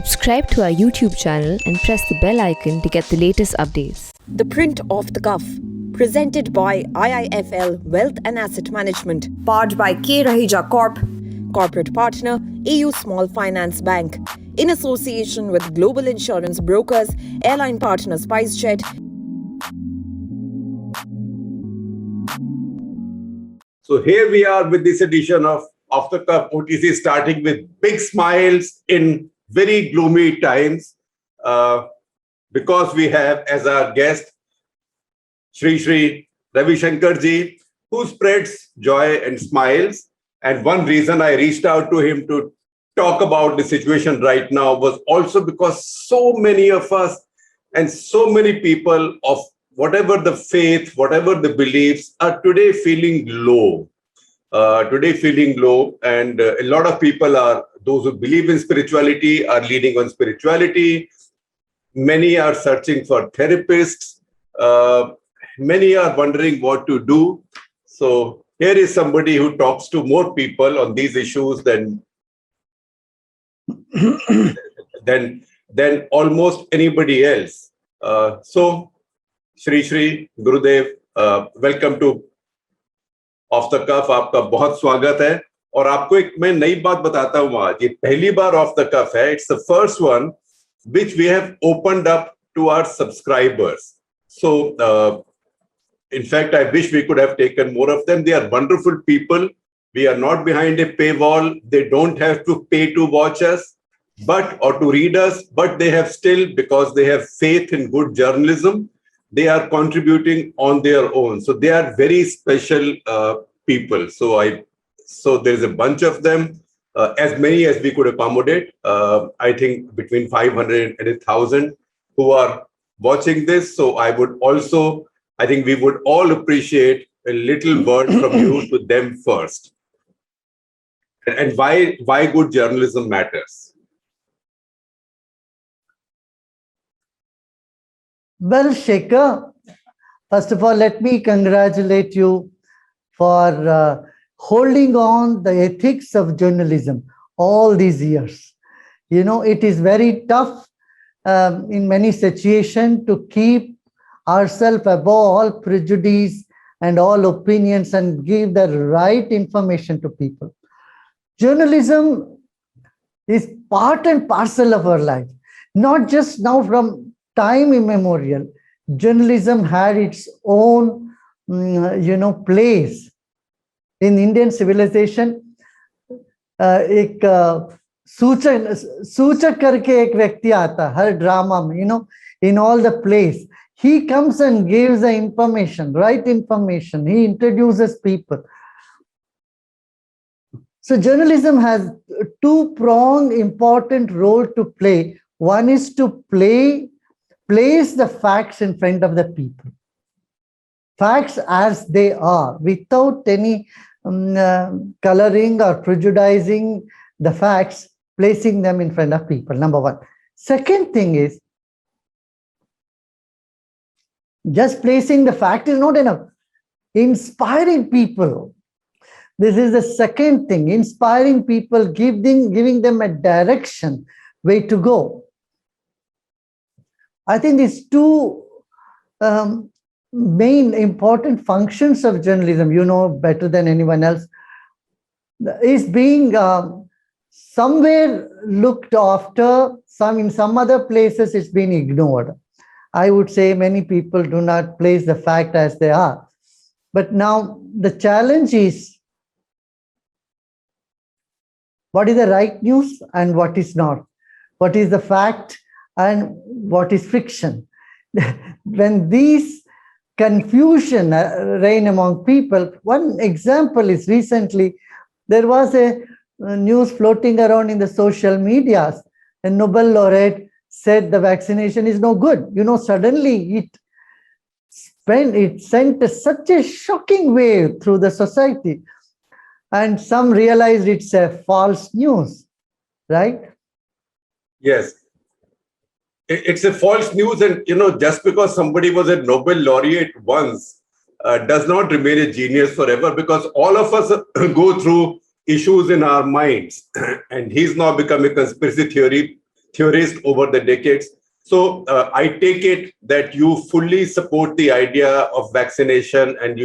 Subscribe to our YouTube channel and press the bell icon to get the latest updates. The Print Off the Cuff, presented by IIFL Wealth and Asset Management, powered by K. Rahija Corp, corporate partner AU Small Finance Bank, in association with global insurance brokers, airline partner SpiceJet. So here we are with this edition of Off the Cuff OTC, starting with big smiles in very gloomy times, because we have as our guest Shri Ravi Shankar ji, who spreads joy and smiles. And one reason I reached out to him to talk about the situation right now was also because so many of us and so many people of whatever the faith, whatever the beliefs, are today feeling low. And a lot of people are, those who believe in spirituality are leading on spirituality. Many are searching for therapists. Many are wondering what to do. So here is somebody who talks to more people on these issues than almost anybody else. So Shri Gurudev, welcome to off the cuff. आपका बहुत स्वागत है. और आपको एक मैं नई बात बताता हूं आज. ये पहली बार ऑफ द कफ है. It's the first one which we have opened up to our subscribers. So in fact, I wish we could have taken more of them. They are wonderful people. We are not behind a paywall. They don't have to pay to watch us or to read us, but they have still, because they have faith in good journalism, they are contributing on their own. So they are very special people. So there's a bunch of them, as many as we could accommodate. I think between 500 and 1,000 who are watching this. So I think we would all appreciate a little word from you to them first. And why good journalism matters. Well, Shekhar, first of all, let me congratulate you for holding on the ethics of journalism all these years. You know, it is very tough in many situations to keep ourselves above all prejudice and all opinions and give the right information to people. Journalism is part and parcel of our life, not just now. From time immemorial, journalism had its own, place in Indian civilization. एक सूचक करके एक व्यक्ति आता हर drama में, in all the plays. He comes and gives the information, right information. He introduces people. So journalism has a two-pronged important role to play. One is to place the facts in front of the people. Facts as they are, without any coloring or prejudicing the facts, placing them in front of people, number one. Second thing is, just placing the fact is not enough. Inspiring people. This is the second thing. Inspiring people, giving them a direction, way to go. I think these two main important functions of journalism, you know better than anyone else, is being somewhere looked after. In some other places it's been ignored. I would say many people do not place the fact as they are. But now the challenge is, what is the right news and what is not? What is the fact and what is fiction? When these confusion reign among people, one example is recently, there was a news floating around in the social medias. A Nobel laureate said the vaccination is no good. Suddenly it sent such a shocking wave through the society. And some realized it's a false news, right? Yes. It's a false news. And, just because somebody was a Nobel laureate once does not remain a genius forever, because all of us go through issues in our minds. And he's now become a conspiracy theory theorist over the decades. So I take it that you fully support the idea of vaccination, and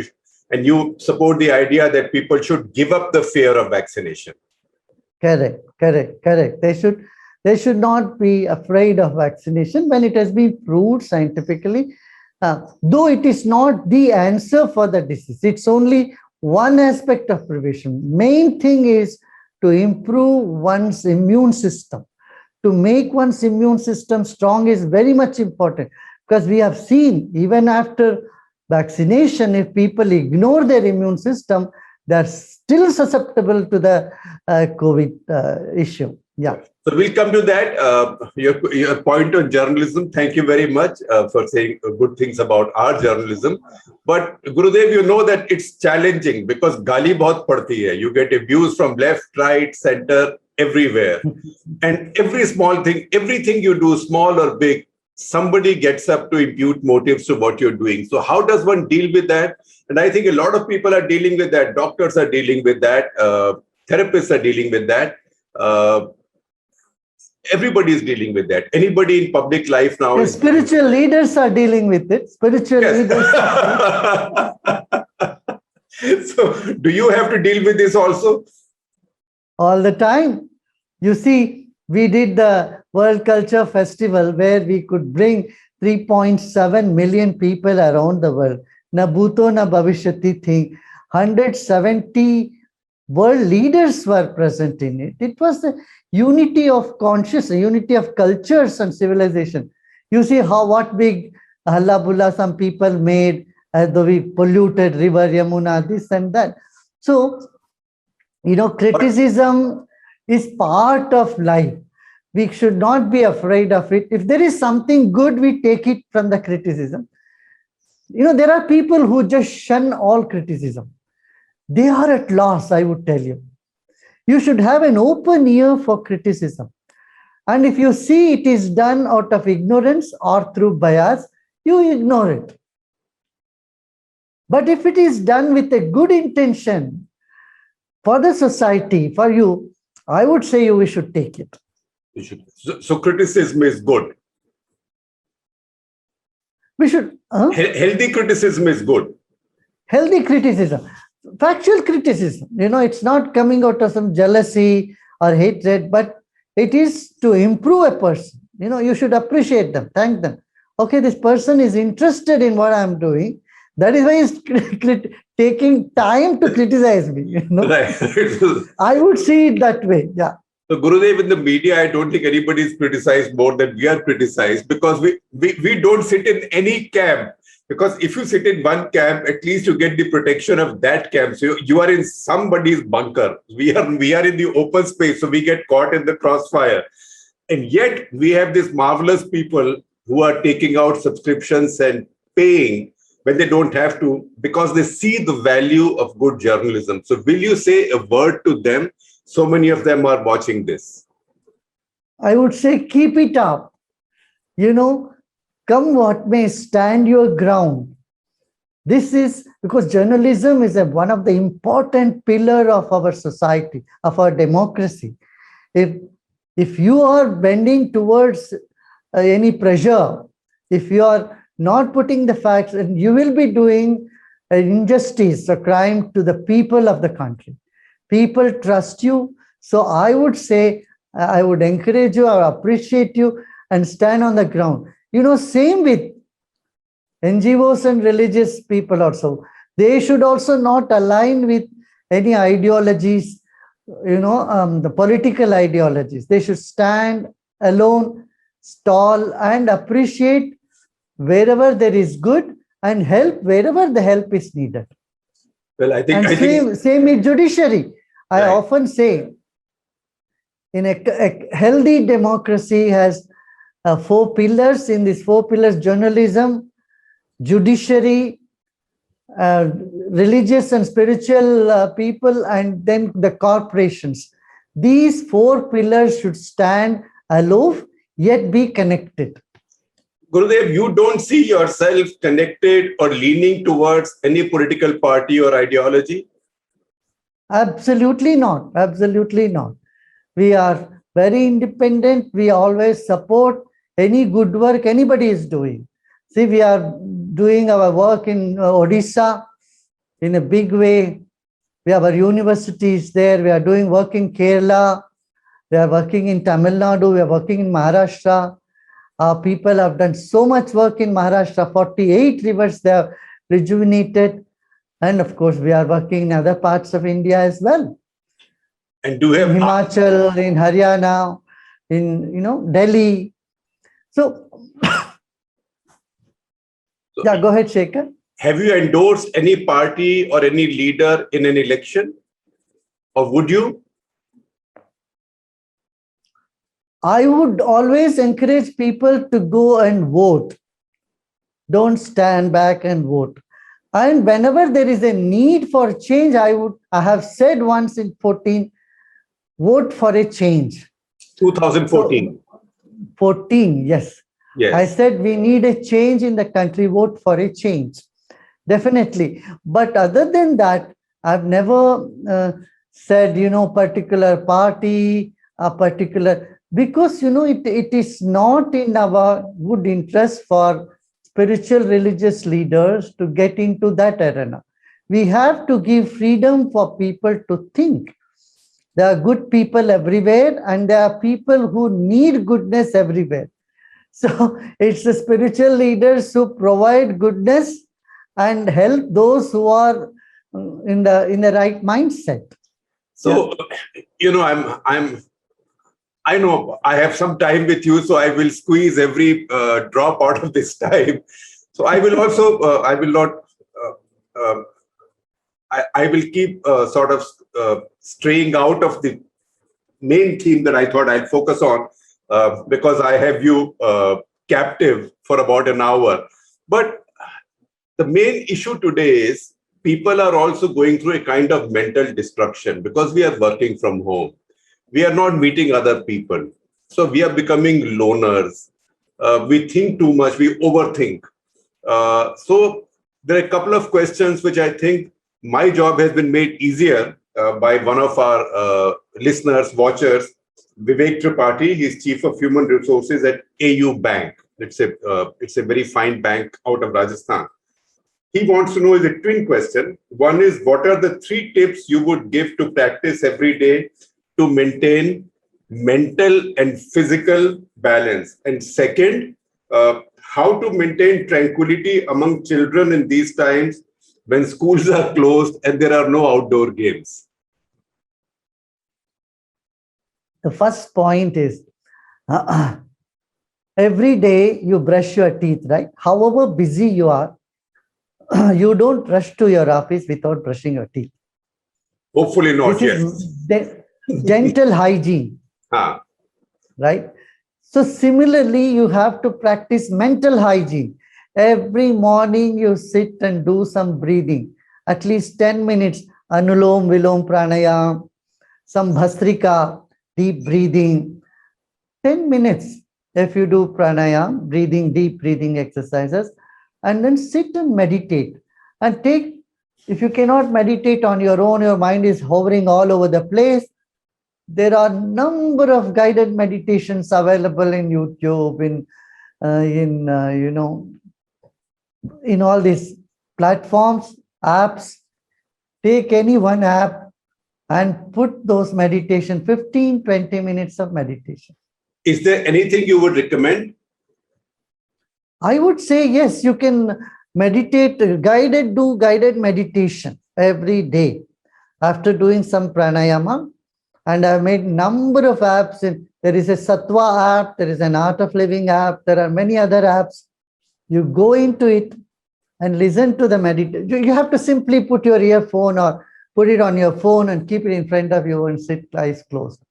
you support the idea that people should give up the fear of vaccination. Correct. They should not be afraid of vaccination when it has been proved scientifically. Though it is not the answer for the disease, it's only one aspect of prevention. Main thing is to improve one's immune system. To make one's immune system strong is very much important, because we have seen even after vaccination, if people ignore their immune system, they're still susceptible to the COVID issue. Yeah. So we'll come to that. Your point on journalism. Thank you very much for saying good things about our journalism. But Gurudev, you know that it's challenging because gali bahut padti hai. You get abuse from left, right, center, everywhere. And every small thing, everything you do, small or big, somebody gets up to impute motives to what you're doing. So how does one deal with that? And I think a lot of people are dealing with that. Doctors are dealing with that. Therapists are dealing with that. Everybody is dealing with that. Anybody in public life now. The spiritual leaders are dealing with it. Spiritual leaders. So, do you have to deal with this also? All the time. You see, we did the World Culture Festival where we could bring 3.7 million people around the world. Na bhuto na bhavishyati thing. 170 world leaders were present in it. It was the unity of consciousness, unity of cultures and civilization. You see what big halla some people made, as though we polluted river Yamuna, this and that. So, criticism is part of life. We should not be afraid of it. If there is something good, we take it from the criticism. There are people who just shun all criticism. They are at loss, I would tell you. You should have an open ear for criticism. And if you see it is done out of ignorance or through bias, you ignore it. But if it is done with a good intention for the society, for you, I would say we should take it. You should. So criticism is good. We should. Healthy criticism is good. Healthy criticism. Factual criticism, it's not coming out of some jealousy or hatred, but it is to improve a person. You should appreciate them, thank them. Okay, this person is interested in what I'm doing. That is why he's taking time to criticize me. Right. I would see it that way. Yeah. So Gurudev, in the media, I don't think anybody is criticized more than we are criticized, because we don't sit in any camp. Because if you sit in one camp, at least you get the protection of that camp. So you are in somebody's bunker. We are in the open space, so we get caught in the crossfire. And yet we have these marvelous people who are taking out subscriptions and paying when they don't have to, because they see the value of good journalism. So will you say a word to them? So many of them are watching this. I would say keep it up. Come what may, stand your ground. This is because journalism is one of the important pillars of our society, of our democracy. If you are bending towards any pressure, if you are not putting the facts, and you will be doing an injustice, a crime to the people of the country. People trust you. So I would say, I would encourage you or appreciate you and stand on the ground. Same with NGOs and religious people also. They should also not align with any ideologies, the political ideologies. They should stand alone, stall, and appreciate wherever there is good and help wherever the help is needed. Well, I think same with judiciary. I often say, in a healthy democracy has 4 pillars. In these 4 pillars, journalism, judiciary, religious and spiritual people, and then the corporations. These 4 pillars should stand aloof, yet be connected. Gurudev, you don't see yourself connected or leaning towards any political party or ideology? Absolutely not. Absolutely not. We are very independent. We always support any good work anybody is doing. See, we are doing our work in Odisha in a big way. We have our universities there. We are doing work in Kerala. We are working in Tamil Nadu. We are working in Maharashtra. Our people have done so much work in Maharashtra. 48 rivers they have rejuvenated. And of course, we are working in other parts of India as well. And do you In have Himachal, in Haryana, in Delhi. So, yeah, go ahead, Shekhar. have you endorsed any party or any leader in an election? Or would you? I would always encourage people to go and vote. Don't stand back and vote. And whenever there is a need for change, I have said once in 14, vote for a change. 2014. 14, yes. Yes. I said we need a change in the country, vote for a change. Definitely. But other than that, I've never said, particular party, a particular, because, it is not in our good interest for spiritual religious leaders to get into that arena. We have to give freedom for people to think. There are good people everywhere, and there are people who need goodness everywhere. So it's the spiritual leaders who provide goodness and help those who are in the right mindset. So, I know I have some time with you, so I will squeeze every drop out of this time. So I will also, I will not, I will keep sort of straying out of the main theme that I thought I'd focus on because I have you captive for about an hour. But the main issue today is people are also going through a kind of mental destruction because we are working from home. We are not meeting other people. So we are becoming loners. We think too much. We overthink. So there are a couple of questions which I think my job has been made easier by one of our listeners, watchers, Vivek Tripathi. He's Chief of Human Resources at AU Bank. It's a very fine bank out of Rajasthan. He wants to know is a twin question. One is, what are the 3 tips you would give to practice every day to maintain mental and physical balance? And second, how to maintain tranquility among children in these times when schools are closed and there are no outdoor games? The first point is, every day you brush your teeth, right? However busy you are, you don't rush to your office without brushing your teeth. Hopefully not, this is gentle hygiene, right? So similarly, you have to practice mental hygiene. Every morning you sit and do some breathing, at least 10 minutes, Anulom Vilom Pranayam, some Bhastrika, deep breathing, 10 minutes if you do pranayam, deep breathing exercises, and then sit and meditate. And if you cannot meditate on your own, your mind is hovering all over the place, there are a number of guided meditations available in YouTube, in all these platforms, apps. Take any one app and put those meditation, 15, 20 minutes of meditation. Is there anything you would recommend? I would say, yes, you can meditate, do guided meditation every day after doing some pranayama. And I've made number of apps. There is a Sattva app, there is an Art of Living app, there are many other apps. You go into it and listen to the meditation. You have to simply put your earphone or put it on your phone and keep it in front of you and sit eyes closed.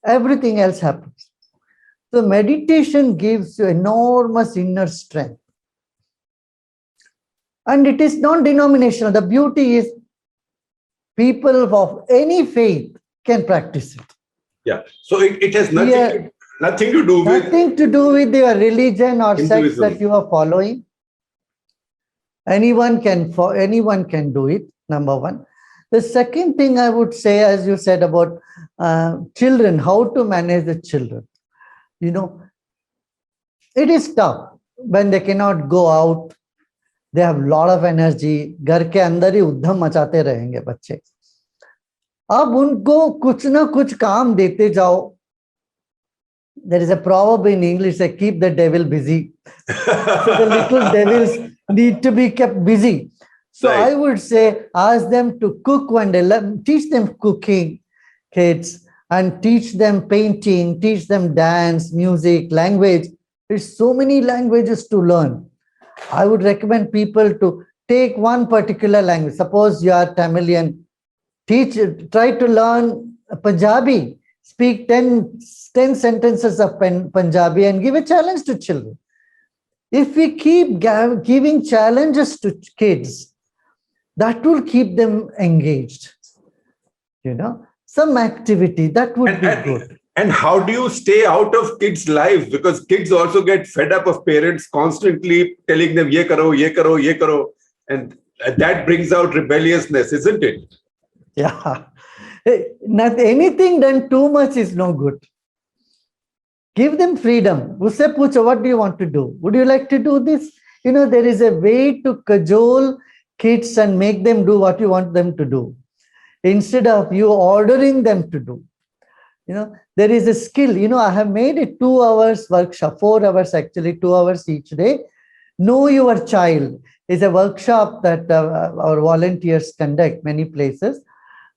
Everything else happens. So meditation gives you enormous inner strength. And it is non-denominational. The beauty is people of any faith can practice it. Yeah. So it has nothing to do with your religion or Hinduism. sect that you are following. Anyone can do it, number one. The second thing I would say, as you said about children, how to manage the children. You know, it is tough when they cannot go out. They have a lot of energy. घर के अंदर ही उद्धम मचाते रहेंगे बच्चे. अब उनको कुछ ना कुछ काम देते जाओ. There is a proverb in English that keep the devil busy. So the little devils need to be kept busy. So Right. I would say, ask them to cook one day. Teach them cooking, kids, and teach them painting, teach them dance, music, language. There's so many languages to learn. I would recommend people to take one particular language. Suppose you are Tamilian, try to learn Punjabi. Speak 10 sentences of Punjabi and give a challenge to children. If we keep giving challenges to kids, that will keep them engaged. You know, some activity that would be good. And how do you stay out of kids' lives? Because kids also get fed up of parents constantly telling them, ye karo, ye karo, ye karo. And that brings out rebelliousness, isn't it? Yeah. Not anything done too much is no good. Give them freedom. Usse pucho, what do you want to do? Would you like to do this? You know, there is a way to cajole kids and make them do what you want them to do, instead of you ordering them to do. You know, there is a skill. You know, I have made a 2 hours workshop, 4 hours actually, 2 hours each day. Know Your Child is a workshop that our volunteers conduct many places.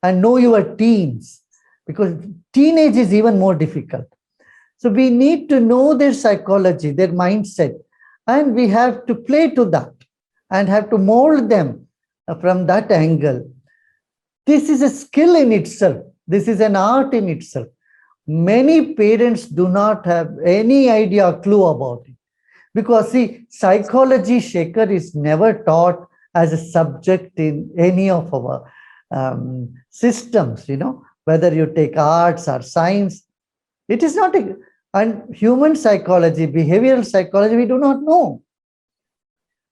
And know your teens, because teenage is even more difficult. So we need to know their psychology, their mindset, and we have to play to that and have to mold them from that angle. This is a skill in itself. This is an art in itself. Many parents do not have any idea or clue about it. Because see, psychology, Shekhar, is never taught as a subject in any of our systems, you know, whether you take arts or science. It is not and human psychology, behavioral psychology, we do not know.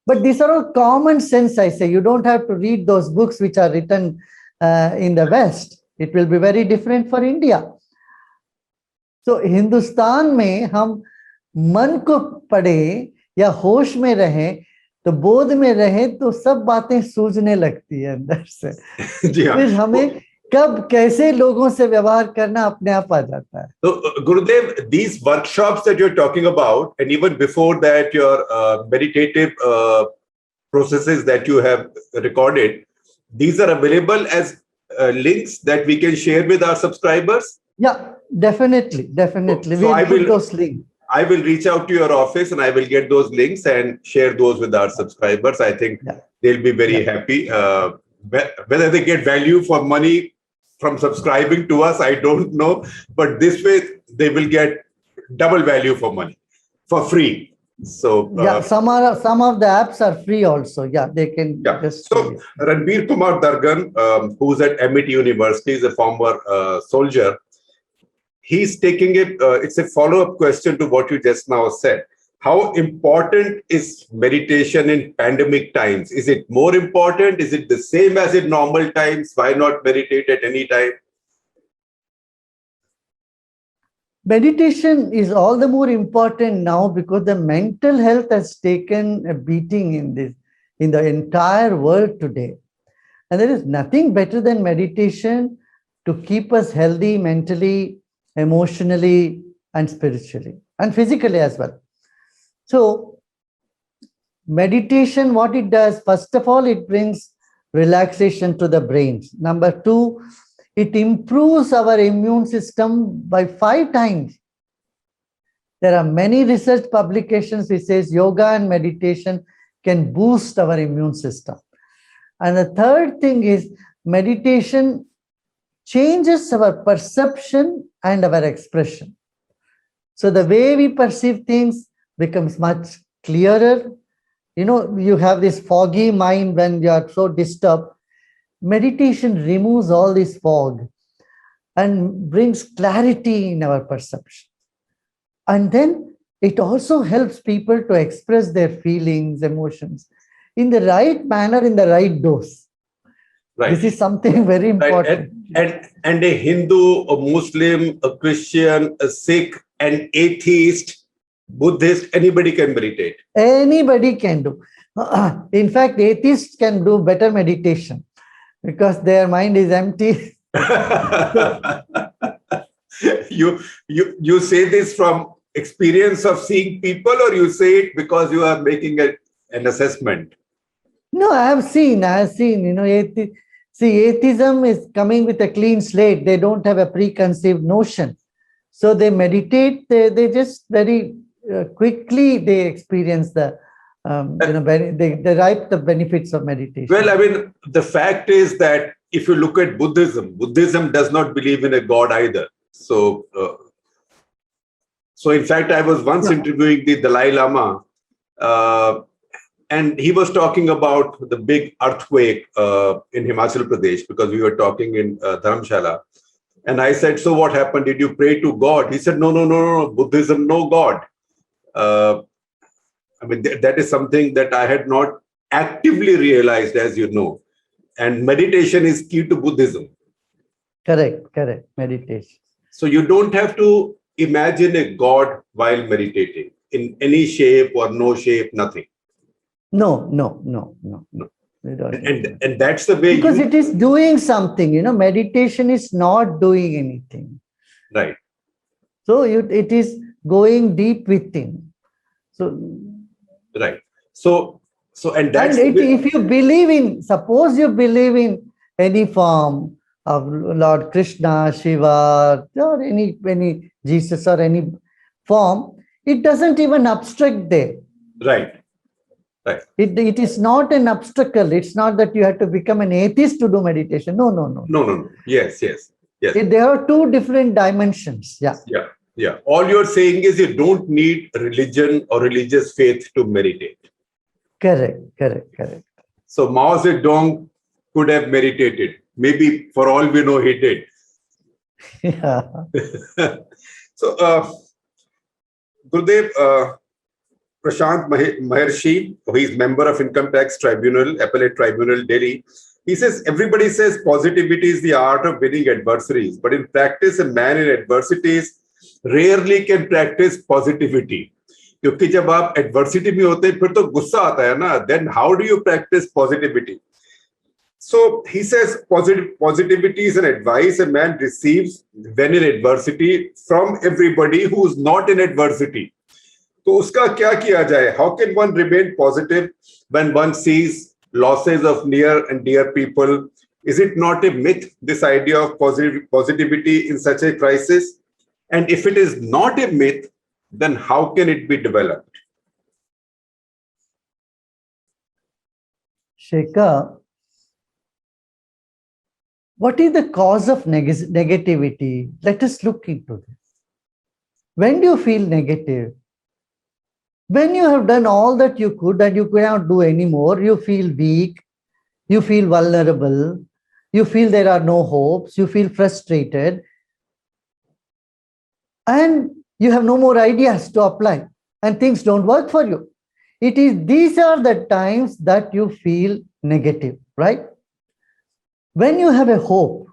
But these are all common sense, I say. You don't have to read those books which are written in the West. It will be very different for India. So Hindustan में हम मन को पढ़े या होश में रहें, तो बोध में रहे, तो सब बातें सूझने लगती है अंदर से. फिर हमें कब कैसे लोगों से व्यवहार करना अपने आप आ जाता है. So Gurudev, these workshops that you're talking about, and even before that, your meditative processes that you have recorded, these are available as links that we can share with our subscribers? Yeah, definitely. So We'll put those links. I will reach out to your office and I will get those links and share those with our subscribers. I think they'll be very happy. Whether they get value for money from subscribing to us, I don't know. But this way, they will get double value for money, for free. So some of the apps are free also. Yeah, they can just. So Ranbir Kumar Dargan, who's at MIT University, is a former soldier. He's taking it, it's a follow-up question to what you just now said. How important is meditation in pandemic times? Is it more important? Is it the same as in normal times? Why not meditate at any time? Meditation is all the more important now because the mental health has taken a beating in the entire world today. And there is nothing better than meditation to keep us healthy mentally, emotionally, and spiritually, and physically as well. So meditation, what it does, first of all, it brings relaxation to the brain. Number 2, it improves our immune system by 5 times. There are many research publications which says yoga and meditation can boost our immune system. And the third thing is meditation changes our perception and our expression. So the way we perceive things becomes much clearer. You know, you have this foggy mind when you are so disturbed. Meditation removes all this fog and brings clarity in our perception. And then it also helps people to express their feelings, emotions in the right manner, in the right dose. Right. This is something very Right. important. And a Hindu, a Muslim, a Christian, a Sikh, an atheist, Buddhist, anybody can meditate. Anybody can do. In fact, atheists can do better meditation because their mind is empty. you say this from experience of seeing people, or you say it because you are making an assessment? No, I have seen, atheism is coming with a clean slate. They don't have a preconceived notion. So they meditate, they just very quickly, they experience they derive the benefits of meditation. Well, I mean, the fact is that if you look at Buddhism does not believe in a God either. So in fact, I was once interviewing the Dalai Lama, and he was talking about the big earthquake in Himachal Pradesh, because we were talking in Dharamshala. And I said, so what happened? Did you pray to God? He said, no, Buddhism, no God. I mean, that is something that I had not actively realized, as you know. And meditation is key to Buddhism. Correct, meditation. So you don't have to imagine a God while meditating in any shape or no shape, nothing. No. And that's the way. Because it is doing something, meditation is not doing anything. Right. So it is going deep within. So right. So and that's if you believe in, suppose you believe in any form of Lord Krishna, Shiva, or any Jesus or any form, it doesn't even abstract there. Right. It is not an obstacle. It's not that you have to become an atheist to do meditation. No. Yes. There are two different dimensions. Yeah. All you're saying is you don't need religion or religious faith to meditate. Correct. So Mao Zedong could have meditated. Maybe for all we know, he did. Yeah. So, Gurudev, Prashant Maharshi, he is member of Income Tax Tribunal, Appellate Tribunal, Delhi. He says, everybody says positivity is the art of winning adversaries, but in practice, a man in adversities rarely can practice positivity. क्योंकि जब आप adversity में होते हैं, फिर तो गुस्सा आता है ना. Then how do you practice positivity? So he says positivity is an advice a man receives when in adversity from everybody who is not in adversity. तो उसका क्या किया जाए? How can one remain positive when one sees losses of near and dear people? Is it not a myth, this idea of positivity in such a crisis? And if it is not a myth, then how can it be developed? Shekhar, what is the cause of negativity? Let us look into this. When do you feel negative? When you have done all that you could and you cannot do anymore, you feel weak, you feel vulnerable, you feel there are no hopes, you feel frustrated, and you have no more ideas to apply, and things don't work for you. These are the times that you feel negative, right? When you have a hope,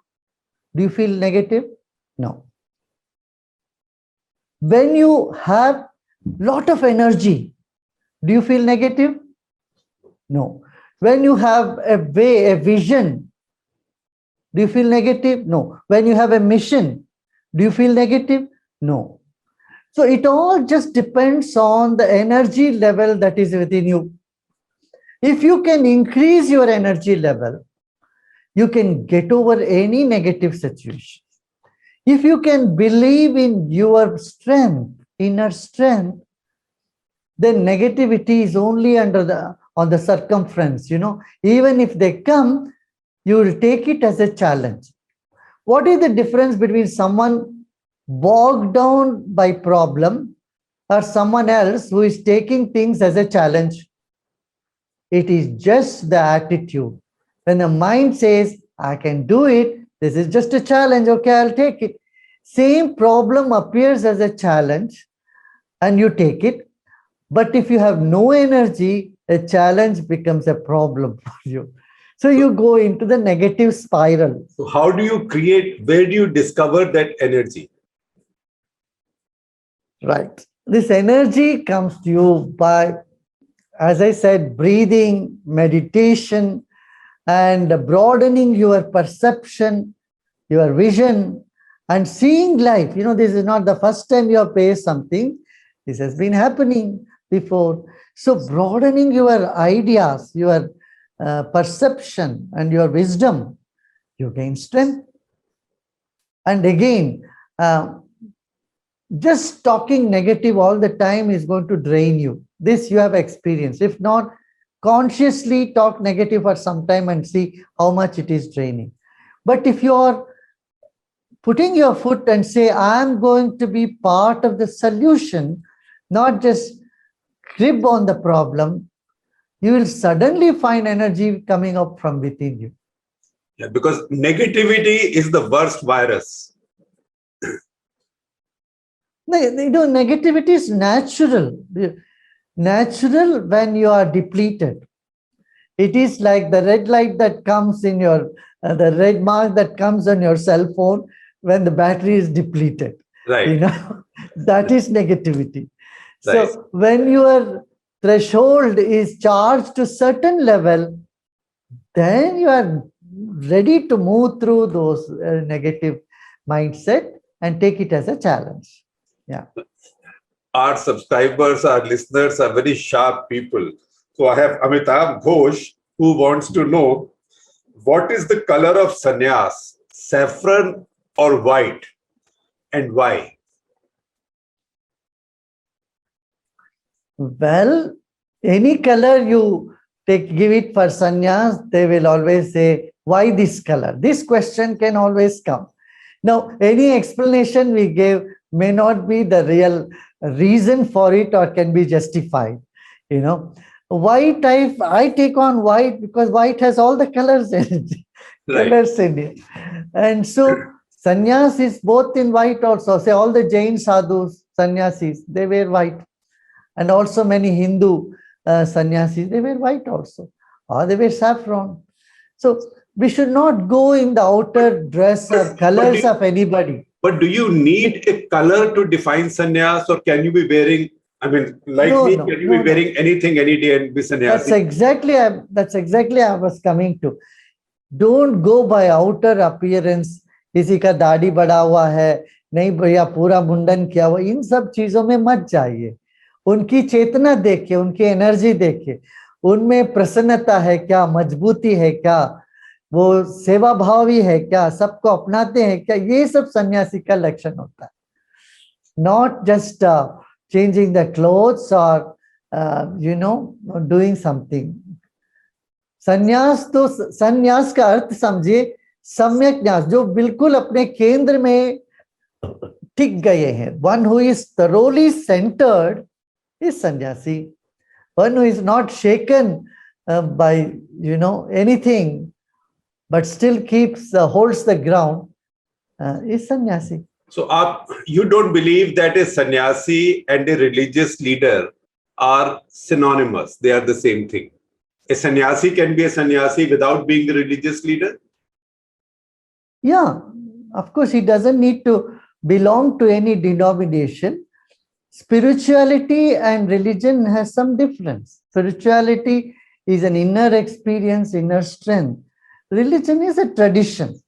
do you feel negative? No. When you have lot of energy, do you feel negative? No. When you have a vision, do you feel negative? No. When you have a mission, do you feel negative? No. So it all just depends on the energy level that is within you. If you can increase your energy level, you can get over any negative situation. If you can believe in your strength, inner strength, then negativity is only on the circumference. Even if they come, you will take it as a challenge. What is the difference between someone bogged down by problem or someone else who is taking things as a challenge? It is just the attitude. When the mind says, I can do it, this is just a challenge, okay, I'll take it. Same problem appears as a challenge and you take it. But if you have no energy, a challenge becomes a problem for you. So you go into the negative spiral. So how do you create, where do you discover that energy? Right. This energy comes to you by, as I said, breathing, meditation, and broadening your perception, your vision, and seeing life. This is not the first time you have faced something. This has been happening before. So broadening your ideas, your perception, and your wisdom, you gain strength. And again, just talking negative all the time is going to drain you. This you have experienced. If not, consciously talk negative for some time and see how much it is draining. But if you are putting your foot and say, I'm going to be part of the solution, not just grip on the problem, you will suddenly find energy coming up from within you. Yeah, because negativity is the worst virus. Negativity is natural. Natural when you are depleted. It is like the red light that comes in your, the red mark that comes on your cell phone when the battery is depleted. Right. That is negativity. Right. So when your threshold is charged to certain level, then you are ready to move through those negative mindset and take it as a challenge. Yeah. Our subscribers, our listeners are very sharp people. So I have Amitabh Ghosh who wants to know, what is the color of sannyas, saffron or white, and why? Well, any color you give it for sannyas, they will always say, why this color? This question can always come. Now, any explanation we gave may not be the real reason for it or can be justified. White, I take on white because white has all the colors in it. Right. Colors in it. And so sannyas is both in white also. Say all the Jain sadhus, sannyasis, they wear white. And also many Hindu sannyasis, they wear white also. Or they wear saffron. So we should not go in the outer dress or colors of anybody. But do you need a color to define sannyas, or can you be wearing, can you be wearing anything any day and be sannyasi? That's exactly I was coming to. Don't go by outer appearance. किसी का दाढ़ी बड़ा हुआ है, नहीं भैया पूरा मुंडन किया हुआ, इन सब चीजों में मत जाइए. उनकी चेतना देखिए, उनकी एनर्जी देखिए, उनमें प्रसन्नता है क्या, मजबूती है क्या, वो सेवा भावी है क्या, सबको अपनाते हैं क्या, ये सब सन्यासी का लक्षण होता है. Not just changing the clothes or doing something. संन्यास का अर्थ समझिए सम्यक न्यास, जो बिल्कुल अपने केंद्र में टिक गए हैं. One who is thoroughly centered is sannyasi. One who is not shaken by anything, but still holds the ground is sannyasi. So you don't believe that a sannyasi and a religious leader are synonymous? They are the same thing. A sannyasi can be a sannyasi without being a religious leader? Yeah, of course, he doesn't need to belong to any denomination. Spirituality and religion has some difference. Spirituality is an inner experience, inner strength. Religion is a tradition,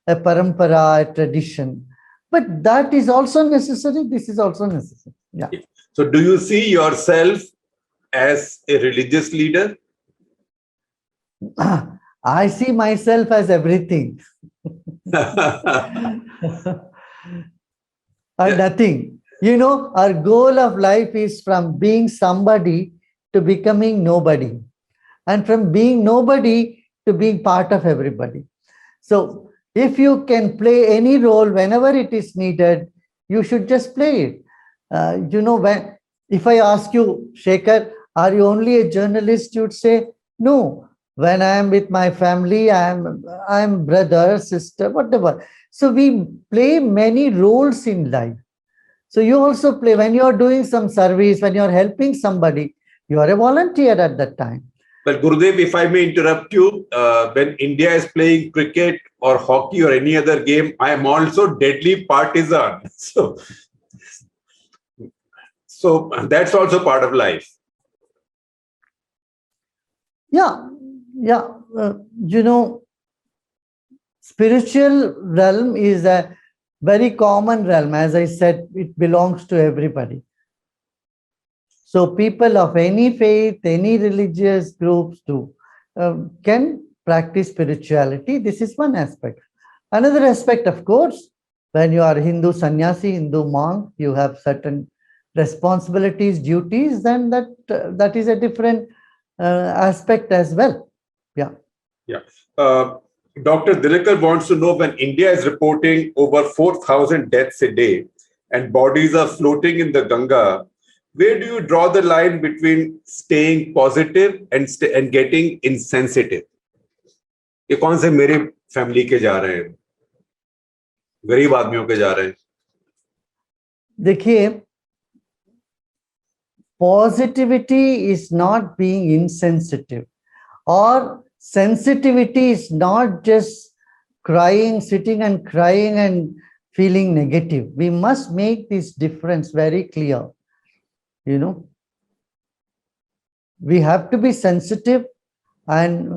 a parampara, a tradition. But that is also necessary. This is also necessary. Yeah. So do you see yourself as a religious leader? I see myself as everything. And nothing. Our goal of life is from being somebody to becoming nobody. And from being nobody to being part of everybody. So if you can play any role whenever it is needed, you should just play it. If I ask you, Shekhar, are you only a journalist? You'd say, no. When I am with my family, I am brother, sister, whatever. So we play many roles in life. So you also play when you are doing some service, when you are helping somebody, you are a volunteer at that time. Well, Gurudev, if I may interrupt you, when India is playing cricket or hockey or any other game, I am also deadly partisan. So that's also part of life. Yeah, yeah. Spiritual realm is a very common realm. As I said, it belongs to everybody. So people of any faith, any religious groups too, can practice spirituality. This is one aspect. Another aspect, of course, when you are Hindu sannyasi, Hindu monk, you have certain responsibilities, duties, then that is a different aspect as well. Yeah. Yeah. Dr. Dilekar wants to know, when India is reporting over 4,000 deaths a day and bodies are floating in the Ganga, where do you draw the line between staying positive and getting insensitive? ये कौन से मेरे family के जा रहे हैं, गरीब आदमियों के जा रहे हैं? देखिए, positivity is not being insensitive, or sensitivity is not just crying, sitting and crying and feeling negative. We must make this difference very clear. We have to be sensitive, and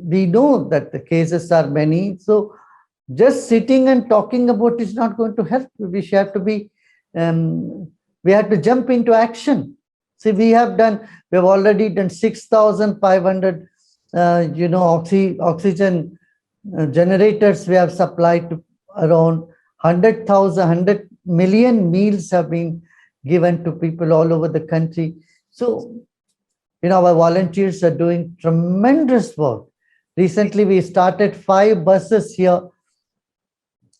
we know that the cases are many. So just sitting and talking about is not going to help. We have to be, we have to jump into action. See, we have already done 6,500, oxygen generators we have supplied to around 100 million meals have been given to people all over the country. So, our volunteers are doing tremendous work. Recently, we started 5 buses here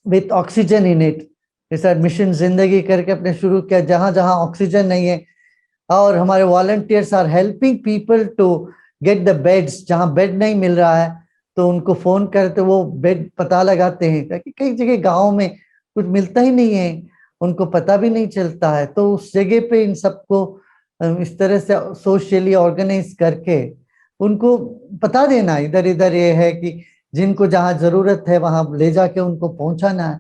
with oxygen in it. इस mission जिंदगी करके अपने शुरू किया, जहां जहां oxygen नहीं है, और हमारे volunteers are helping people to get the beds. जहां बेड नहीं मिल रहा है तो उनको फोन करते, वो बेड पता लगाते हैं, ताकि कई जगह गांव में कुछ मिलता ही नहीं है, उनको पता भी नहीं चलता है. तो उस जगह पे इन सबको इस तरह से सोशली ऑर्गेनाइज करके उनको पता देना, इधर इधर ये है कि जिनको जहां जरूरत है वहां ले जाके उनको पहुंचाना है.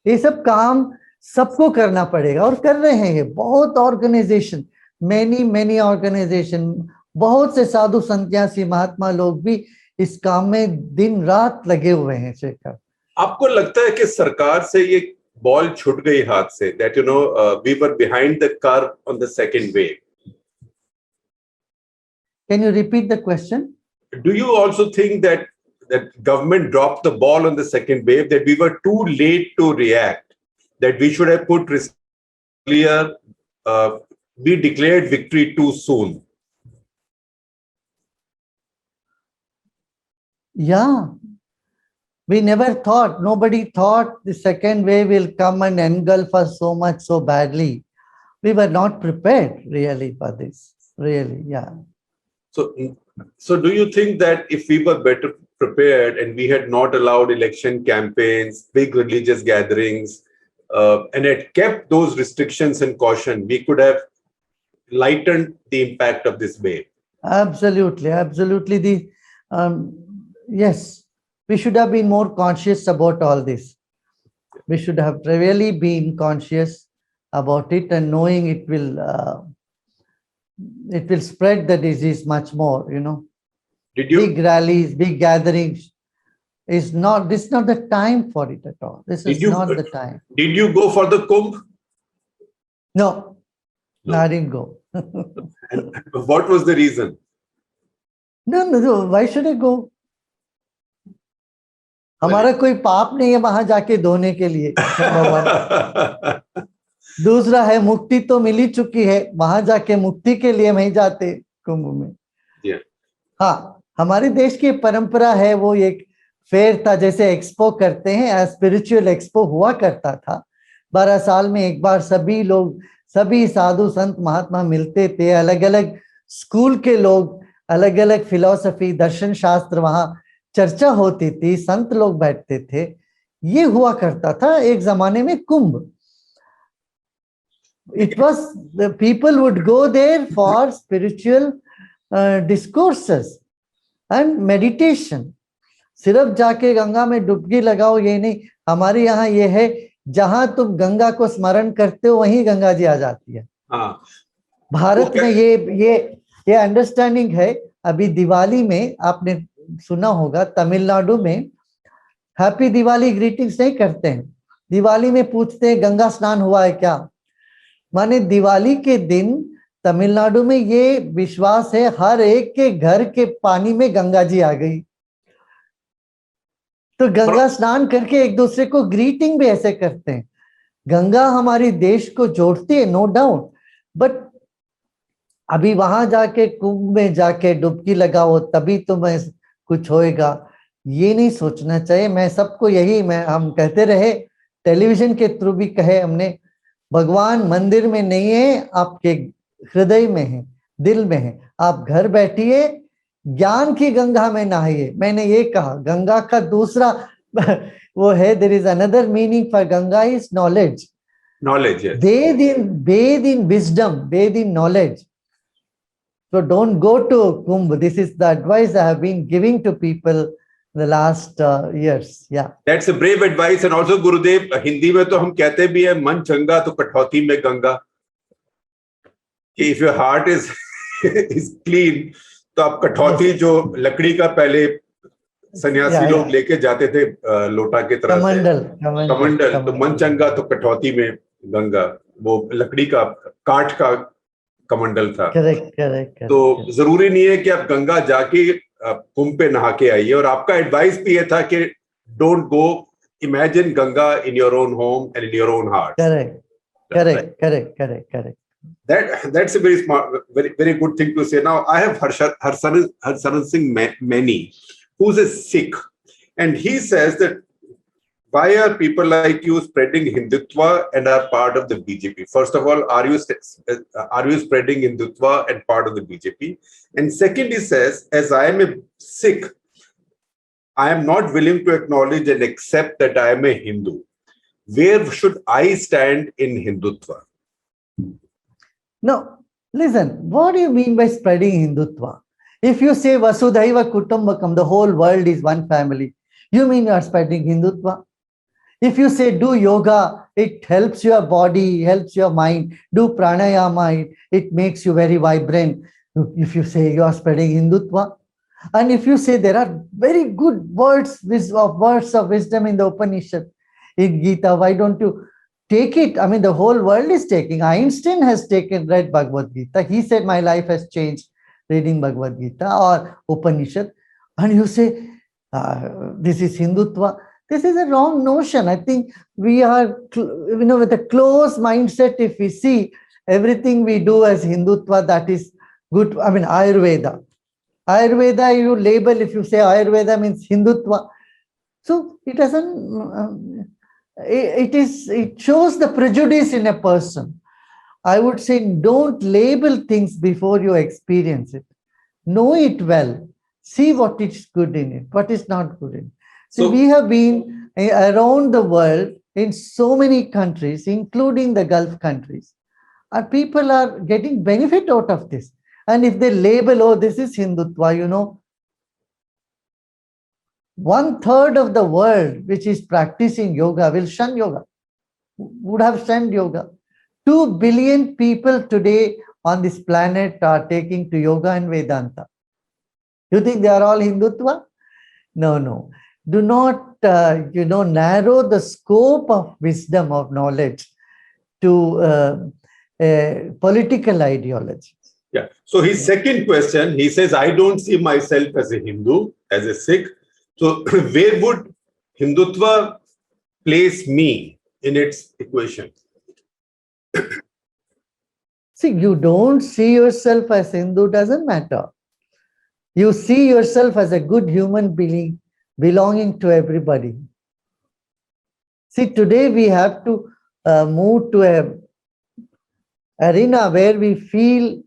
ये सब काम सबको करना पड़ेगा, और कर रहे हैं ये बहुत ऑर्गेनाइजेशन, मेनी ऑर्गेनाइजेशन, बहुत से साधु संन्यासी महात्मा लोग भी इस काम में दिन रात लगे हुए हैं. शेखर, आपको लगता है कि सरकार से ये बॉल छूट गई हाथ से, that we were behind the curve on the second wave? Can you repeat the question? Do you also think that government dropped the ball on the second wave, that we were too late to react, that we should have put risk earlier, we declared victory too soon? Yeah. We never thought, nobody thought the second wave will come and engulf us so much, so badly. We were not prepared really for this, really, yeah. So do you think that if we were better prepared and we had not allowed election campaigns, big religious gatherings, and had kept those restrictions and caution, we could have lightened the impact of this wave? Absolutely, absolutely. Yes, we should have been more conscious about all this. We should have really been conscious about it, and knowing it will spread the disease much more, Did you? Big rallies, big gatherings this is not the time for it at all. This is not the time. Did you go for the Kumbh? No, I didn't go. And what was the reason? No, why should I go? हमारा कोई पाप नहीं है वहां जाके धोने के लिए. दूसरा है, मुक्ति तो मिली चुकी है, वहां जाके मुक्ति के लिए नहीं जाते कुंभ में. हाँ, हमारे देश की परंपरा है, वो एक फेयर था, जैसे एक्सपो करते हैं, स्पिरिचुअल एक्सपो हुआ करता था. 12 साल में एक बार सभी लोग, सभी साधु संत महात्मा मिलते थे, अलग अलग स्कूल के लोग, अलग अलग फिलॉसफी, दर्शन शास्त्र, वहां चर्चा होती थी, संत लोग बैठते थे. ये हुआ करता था एक जमाने में कुंभ. It was, the people would go there for spiritual discourses. And meditation, सिर्फ जाके गंगा में डुबकी लगाओ ये नहीं, हमारे यहाँ ये है, जहां तुम गंगा को स्मरण करते हो वहीं गंगा जी आ जाती है। हाँ, भारत में ये अंडरस्टैंडिंग है। अभी दिवाली में आपने सुना होगा, तमिलनाडु में हैप्पी दिवाली ग्रीटिंग्स नहीं करते हैं, दिवाली में पूछते हैं गंगा स्नान हुआ है क्या। माने दिवाली के दिन तमिलनाडु में ये विश्वास है हर एक के घर के पानी में गंगा जी आ गई, तो गंगा स्नान करके एक दूसरे को ग्रीटिंग भी ऐसे करते हैं। गंगा हमारी देश को जोड़ती है, नो डाउट, बट अभी वहां जाके कुंभ में जाके डुबकी लगाओ तभी तुम्हें कुछ होएगा, ये नहीं सोचना चाहिए। मैं सबको यही हम कहते रहे, टेलीविजन के थ्रू भी कहे हमने, भगवान मंदिर में नहीं है, आपके हृदय में है, दिल में है। आप घर बैठिए, ज्ञान की गंगा में नहाइए। मैंने ये कहा, गंगा का दूसरा वो है, there is another meaning for Ganga is knowledge. Knowledge, yes. Bathe in wisdom, bathe in knowledge. So don't go to Kumbh. This is the advice I have been giving to people the last years. Yeah. That's a brave advice. And also गुरुदेव, हिंदी में तो हम कहते भी है, मन चंगा तो कठौती में गंगा, कि if your heart is clean, तो आप कठौती जो लकड़ी का पहले सन्यासी लोग लेके जाते थे लोटा की तरह, कमंडल, तो मन चंगा तो कठौती में गंगा, वो लकड़ी का काठ का कमंडल था। करेक्ट। तो जरूरी नहीं है कि आप गंगा जाके कुंभ पे नहा के आइए। और आपका एडवाइस भी ये था कि don't go, imagine Ganga in your own home and in your own heart. Correct. That's a very smart, very good thing to say. Now I have Harsaran Singh Maini, who's a Sikh, and he says that why are people like you spreading Hindutva and are part of the BJP? First of all, are you spreading Hindutva and part of the BJP? And second, he says, as I am a Sikh, I am not willing to acknowledge and accept that I am a Hindu. Where should I stand in Hindutva? No, listen, what do you mean by spreading Hindutva? If you say Vasudhaiva Kutumbakam, the whole world is one family, you mean you are spreading Hindutva? If you say do yoga, it helps your body, helps your mind, do pranayama, it makes you very vibrant. If you say you are spreading Hindutva, and if you say there are very good words of wisdom in the Upanishad, in Gita, why don't you take it? I mean, the whole world is taking. Einstein has read Bhagavad Gita. He said, my life has changed reading Bhagavad Gita or Upanishad. And you say, this is Hindutva. This is a wrong notion. I think we are, with a closed mindset, if we see everything we do as Hindutva, that is good. I mean, Ayurveda. Ayurveda, you label, if you say Ayurveda means Hindutva. So it doesn't... It shows the prejudice in a person. I would say don't label things before you experience it. Know it well. See what is good in it, what is not good in it. So we have been around the world in so many countries, including the Gulf countries, and people are getting benefit out of this. And if they label, oh, this is Hindutva, 1/3 of the world which is practicing yoga will shun yoga, would have shunned yoga. 2 billion people today on this planet are taking to yoga and Vedanta. You think they are all Hindutva? No. Do not, narrow the scope of wisdom, of knowledge to political ideology. Yeah. So his second question, he says, I don't see myself as a Hindu, as a Sikh. So where would Hindutva place me in its equation? See, you don't see yourself as Hindu, doesn't matter. You see yourself as a good human being belonging to everybody. See, today we have to move to an arena where we feel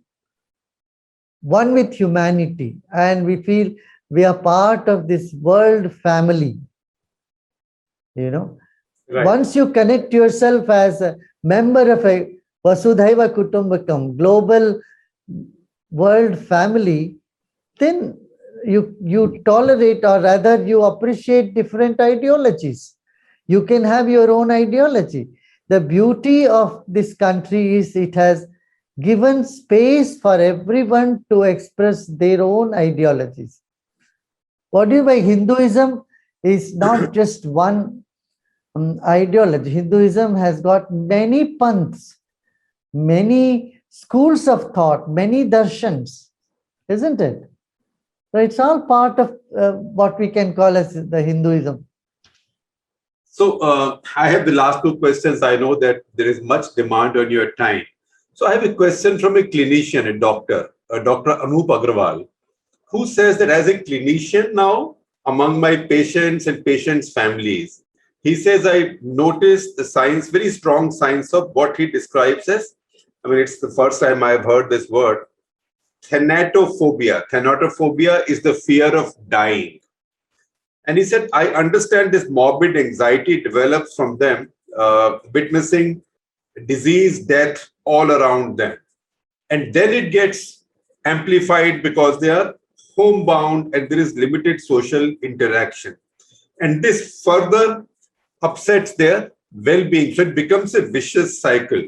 one with humanity and we feel we are part of this world family. Right. Once you connect yourself as a member of a Vasudhaiva Kutumbakam, global world family, then you tolerate, or rather you appreciate different ideologies. You can have your own ideology. The beauty of this country is it has given space for everyone to express their own ideologies. What do you mean by Hinduism is not just one ideology. Hinduism has got many panths, many schools of thought, many darshans, isn't it? So it's all part of what we can call as the Hinduism. So I have the last two questions. I know that there is much demand on your time. So I have a question from a clinician, a doctor, Dr. Anup Agrawal, who says that as a clinician now, among my patients and patients' families, he says, I noticed the signs, very strong signs of what he describes as, I mean, it's the first time I've heard this word, thanatophobia. Thanatophobia is the fear of dying. And he said, I understand this morbid anxiety develops from them, witnessing disease, death all around them. And then it gets amplified because they are homebound and there is limited social interaction. And this further upsets their well-being. So it becomes a vicious cycle.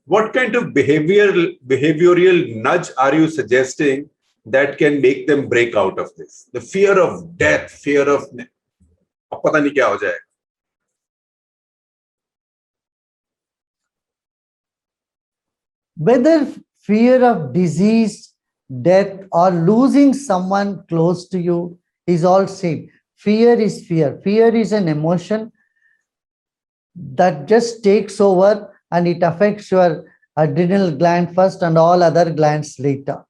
What kind of behavioral nudge are you suggesting that can make them break out of this? The fear of death, fear of... अब पता नहीं क्या हो जाएगा. Whether fear of disease, death, or losing someone close to you is all same. Fear is fear. Fear is an emotion that just takes over and it affects your adrenal gland first and all other glands later.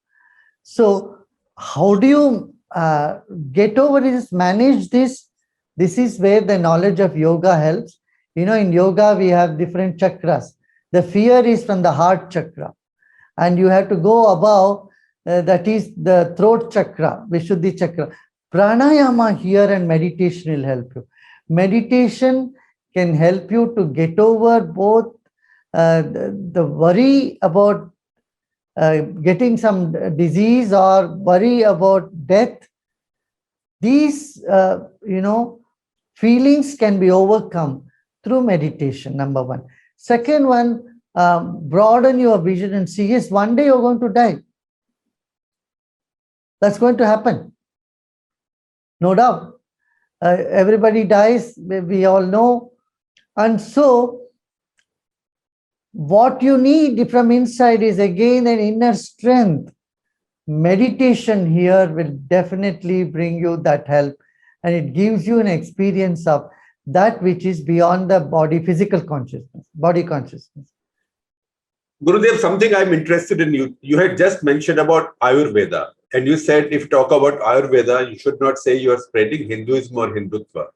So how do you get over this, manage this? This is where the knowledge of yoga helps. You know, in yoga, we have different chakras. The fear is from the heart chakra. And you have to go above, that is the throat chakra, Vishuddhi chakra. Pranayama here and meditation will help you. Meditation can help you to get over both the worry about getting some disease or worry about death. These, feelings can be overcome through meditation, number one. Second one, broaden your vision and see, yes, one day you're going to die. That's going to happen. No doubt. Everybody dies, we all know. And so, what you need from inside is again an inner strength. Meditation here will definitely bring you that help, and it gives you an experience of that which is beyond the body, physical consciousness, body consciousness. Gurudev, something I'm interested in. You had just mentioned about Ayurveda, and you said if you talk about Ayurveda, you should not say you are spreading Hinduism or Hindutva.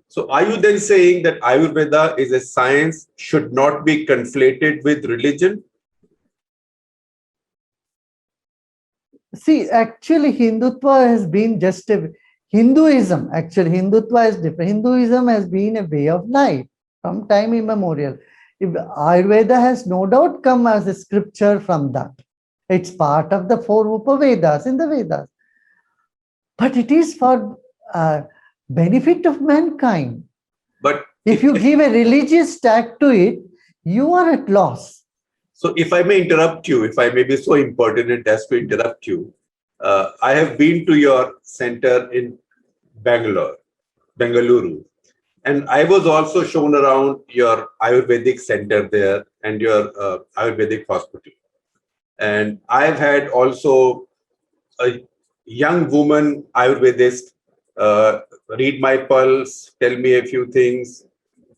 So are you then saying that Ayurveda is a science, should not be conflated with religion? See, actually, Hindutva has been just a Hinduism. Actually, Hindutva is different. Hinduism has been a way of life from time immemorial. If Ayurveda has no doubt come as a scripture from that. It's part of the four Upavedas in the Vedas. But it is for benefit of mankind. But if you give a religious tag to it, you are at loss. So if I may interrupt you, if I may be so impertinent as to interrupt you, I have been to your center in Bengaluru, and I was also shown around your Ayurvedic center there and your Ayurvedic hospital. And I've had also a young woman Ayurvedist read my pulse, tell me a few things,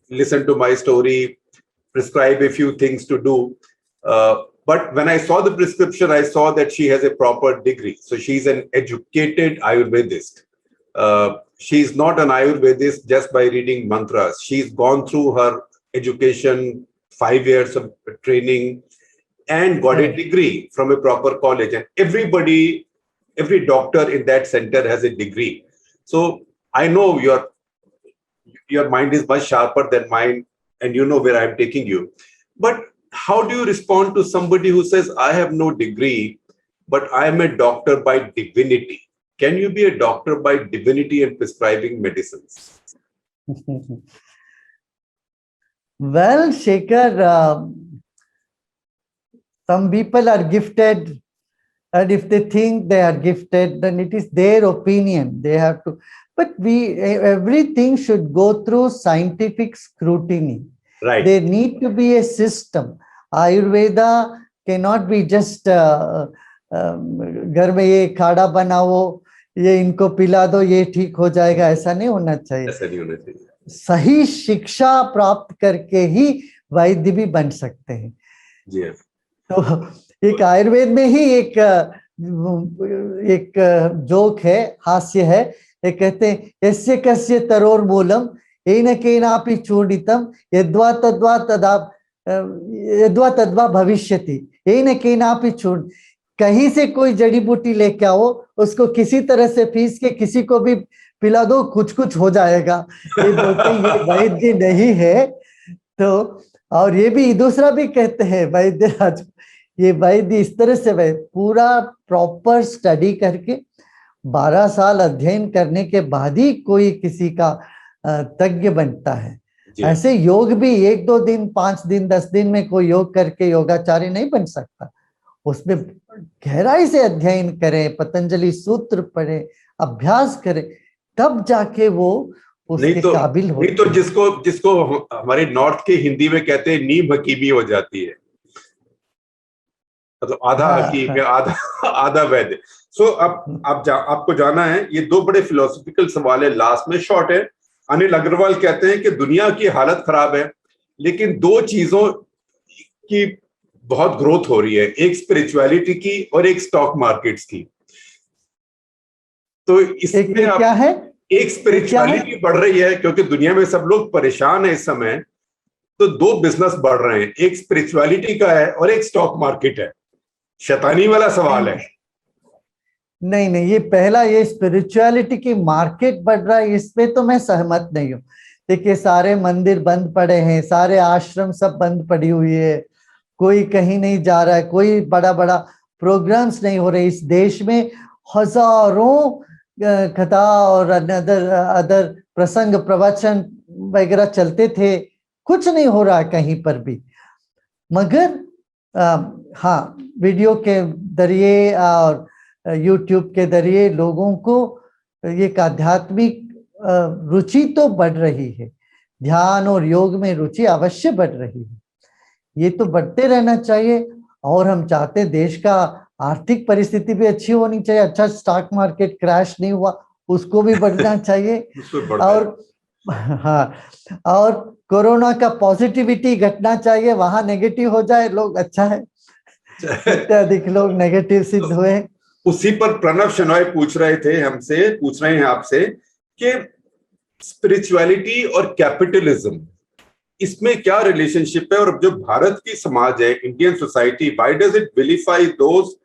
listen to my story, prescribe a few things to do. But when I saw the prescription, I saw that she has a proper degree. So she's an educated Ayurvedist. She's not an Ayurvedist just by reading mantras. She's gone through her education, 5 years of training, and got a degree from a proper college. And every doctor in that center has a degree. So I know your mind is much sharper than mine, and you know where I'm taking you. But how do you respond to somebody who says, I have no degree, but I am a doctor by divinity? Can you be a doctor by divinity and prescribing medicines? Well, Shekhar, some people are gifted, and if they think they are gifted, then it is their opinion. They have to, but everything should go through scientific scrutiny. Right. There need to be a system. Ayurveda cannot be just घर में ये काढ़ा बनाओ, ये इनको पिला दो, ये ठीक हो जाएगा, ऐसा नहीं होना चाहिए. ऐसा नहीं होना चाहिए. सही शिक्षा प्राप्त करके ही वैद्य भी बन सकते हैं. जी. तो एक आयुर्वेद में ही एक जोक है, हास्य है. ये कहते हैं यस्य कस्य तरोर मूलम येन केनापि चूर्णितम यद्वा तद्वा भविष्यति येन केनापि चूर्ण. कहीं से कोई जड़ी बूटी लेके आओ, उसको किसी तरह से पीस के किसी को भी पिला दो, कुछ कुछ हो जाएगा. ये बोलते ये वैद्य नहीं है. तो और ये भी दूसरा भी कहते हैं वैद्य राज, ये वैद्य इस तरह से पूरा प्रॉपर स्टडी करके 12 साल अध्ययन करने के बाद ही कोई किसी का तज्ञ बनता है. ऐसे योग भी 1-2 दिन, 5 दिन, 10 दिन में कोई योग करके योगाचार्य नहीं बन सकता. उसमें गहराई से अध्ययन करें, पतंजलि सूत्र पढ़े, अभ्यास करें, तब जाके वो उसके काबिल हो. नहीं तो जिसको हमारे नॉर्थ के हिंदी में कहते हैं नीम हकीमी हो जाती है, मतलब आधा हकीम है, आधा वैद्य. सो अब आपको जाना है, ये 2 बड़े फिलोसॉफिकल सवाल है, लास्ट में शॉर्ट है. अनिल अग्रवाल कहते हैं कि दुनिया की हालत खराब है, लेकिन 2 चीजों की बहुत ग्रोथ हो रही है, एक स्पिरिचुअलिटी की और एक स्टॉक मार्केट्स की. तो इसमें क्या है? एक स्पिरिचुअलिटी बढ़ रही है क्योंकि दुनिया में सब लोग परेशान है इस समय, तो 2 बिजनेस बढ़ रहे हैं, एक स्पिरिचुअलिटी का है और एक स्टॉक मार्केट है. शैतानी वाला सवाल है. नहीं, ये पहला, ये स्पिरिचुअलिटी की मार्केट बढ़ रहा है, इसमें तो मैं सहमत नहीं हूँ. देखिए सारे मंदिर बंद पड़े हैं, सारे आश्रम सब बंद पड़ी हुई है, कोई कहीं नहीं जा रहा है, कोई बड़ा बड़ा प्रोग्राम्स नहीं हो रहे. इस देश में हजारों कथा और अदर प्रसंग प्रवचन वगैरह चलते थे, कुछ नहीं हो रहा कहीं पर भी. मगर हाँ, वीडियो के जरिए और यूट्यूब के जरिए लोगों को एक आध्यात्मिक रुचि तो बढ़ रही है, ध्यान और योग में रुचि अवश्य बढ़ रही है. ये तो बढ़ते रहना चाहिए. और हम चाहते हैं देश का आर्थिक परिस्थिति भी अच्छी होनी चाहिए, अच्छा स्टॉक मार्केट क्रैश नहीं हुआ, उसको भी बढ़ना चाहिए. और हाँ, और कोरोना का पॉजिटिविटी घटना चाहिए, वहां नेगेटिव हो जाए लोग, अच्छा है. अधिक लोग नेगेटिव सिद्ध हुए. उसी पर प्रणव शनॉय पूछ रहे हैं आपसे कि स्पिरिचुअलिटी और कैपिटलिज्म, इसमें क्या रिलेशनशिप है. और जो भारत की समाज है, Indian society, why does it vilify those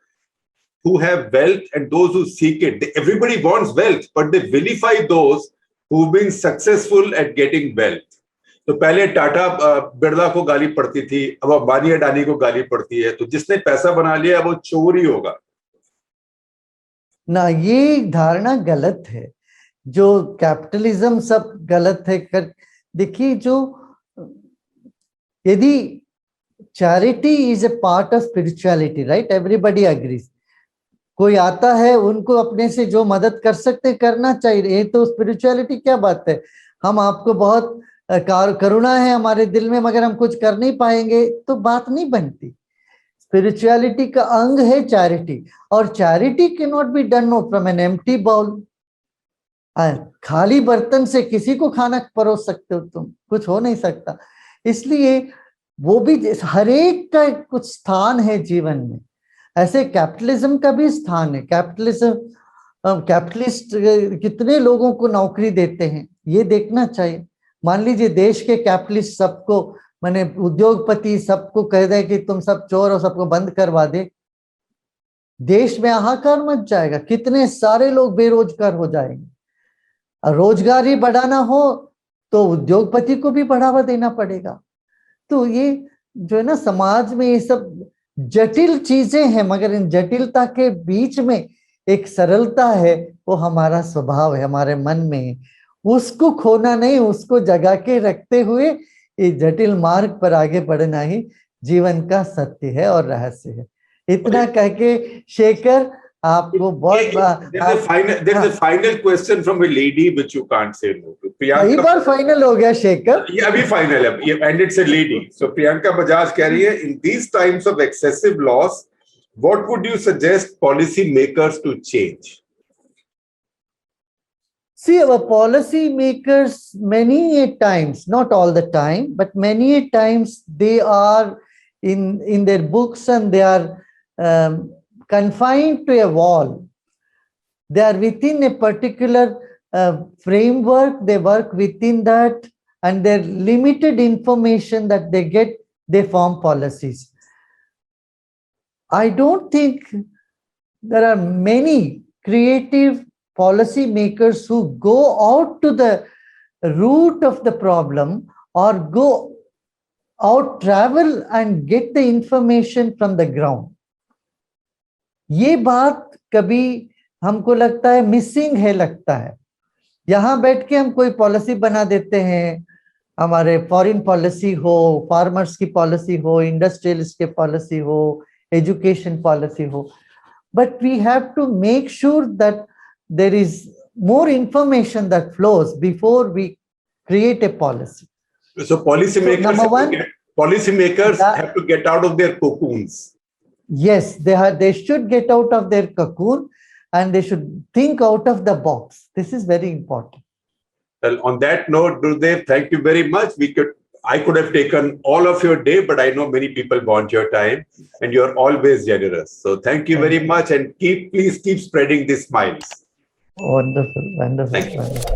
who have wealth and those who seek it? Everybody wants wealth, but they vilify those who've been successful at getting wealth. तो पहले टाटा बिरला को गाली पड़ती थी, अब अंबानी अडानी को गाली पड़ती है. तो जिसने पैसा बना लिया वो चोर ही होगा ना. ये धारणा गलत है. जो कैपिटलिज्म सब गलत है. देखिए, जो यदि charity is a part of spirituality, right, everybody agrees. कोई आता है, उनको अपने से जो मदद कर सकते करना चाहिए. ये तो स्पिरिचुअलिटी क्या बात है. हम आपको बहुत करुणा है हमारे दिल में, मगर हम कुछ कर नहीं पाएंगे तो बात नहीं बनती. स्पिरिचुअलिटी का अंग है चैरिटी, और charity can not be done from an empty bowl. खाली बर्तन से किसी को खाना परोस सकते हो तुम, कुछ हो नहीं सकता. इसलिए वो भी हर एक का कुछ स्थान है जीवन में. ऐसे कैपिटलिज्म का भी स्थान है. कैपिटलिस्ट कितने लोगों को नौकरी देते हैं, ये देखना चाहिए. मान लीजिए देश के कैपिटलिस्ट सबको, माने उद्योगपति सबको कह दे कि तुम सब चोर हो, सबको बंद करवा दे, देश में हाहाकार मच जाएगा. कितने सारे लोग बेरोजगार हो जाएंगे. रोजगार ही बढ़ाना हो तो उद्योगपति को भी बढ़ावा देना पड़ेगा. तो ये जो है ना, समाज में ये सब जटिल चीजें हैं, मगर इन जटिलता के बीच में एक सरलता है, वो हमारा स्वभाव है, हमारे मन में, उसको खोना नहीं, उसको जगा के रखते हुए इस जटिल मार्ग पर आगे बढ़ना ही जीवन का सत्य है और रहस्य है। इतना कह के शेखर आपको बहुत there's a final question from a lady which you can't say no to. कई Priyanka, बार फाइनल हो गया शेखर। ये अभी फाइनल है, ये and it's a lady. So Priyanka Bajaj कह रही है, in these times of excessive loss, what would you suggest policy makers to change? See, our policy makers many a times, not all the time, but many a times they are in their books and they are confined to a wall. They are within a particular framework, they work within that, and their limited information that they get, they form policies. I don't think there are many creative policy makers who go out to the root of the problem or go out, travel and get the information from the ground. ये बात कभी हमको लगता है missing है, लगता है यहाँ बैठ के हम कोई पॉलिसी बना देते हैं, हमारे फॉरेन पॉलिसी हो, फार्मर्स की पॉलिसी हो, इंडस्ट्रियलिस्ट के पॉलिसी हो, एजुकेशन पॉलिसी हो, but we have to make sure that there is more information that flows before we create a policy. So policymakers, So, number one, have to get out of their cocoons. Yes, they should get out of their cocoon and they should think out of the box. This is very important. Well, on that note, Gurudev, thank you very much. I could have taken all of your day, but I know many people want your time and you're always generous. So thank you very much, and please keep spreading these smiles. Wonderful, wonderful, Thank you. wonderful.